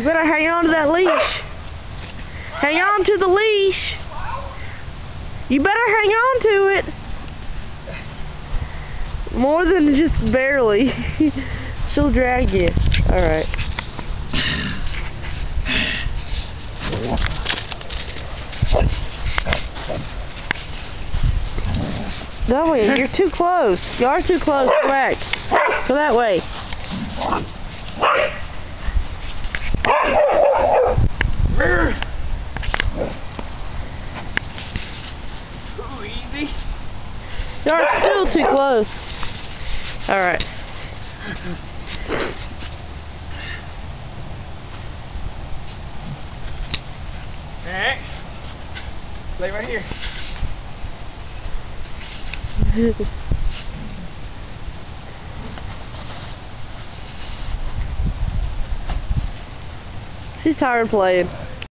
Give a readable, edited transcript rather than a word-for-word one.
You better hang on to that leash. Hang on to the leash. You better hang on to it. More than just barely. She'll drag you. Alright. No, you're too close. You are too close. Go back. Go that way. Ooh, easy. You're still too close. Alright. Alright. Lay right here. She's tired of playing.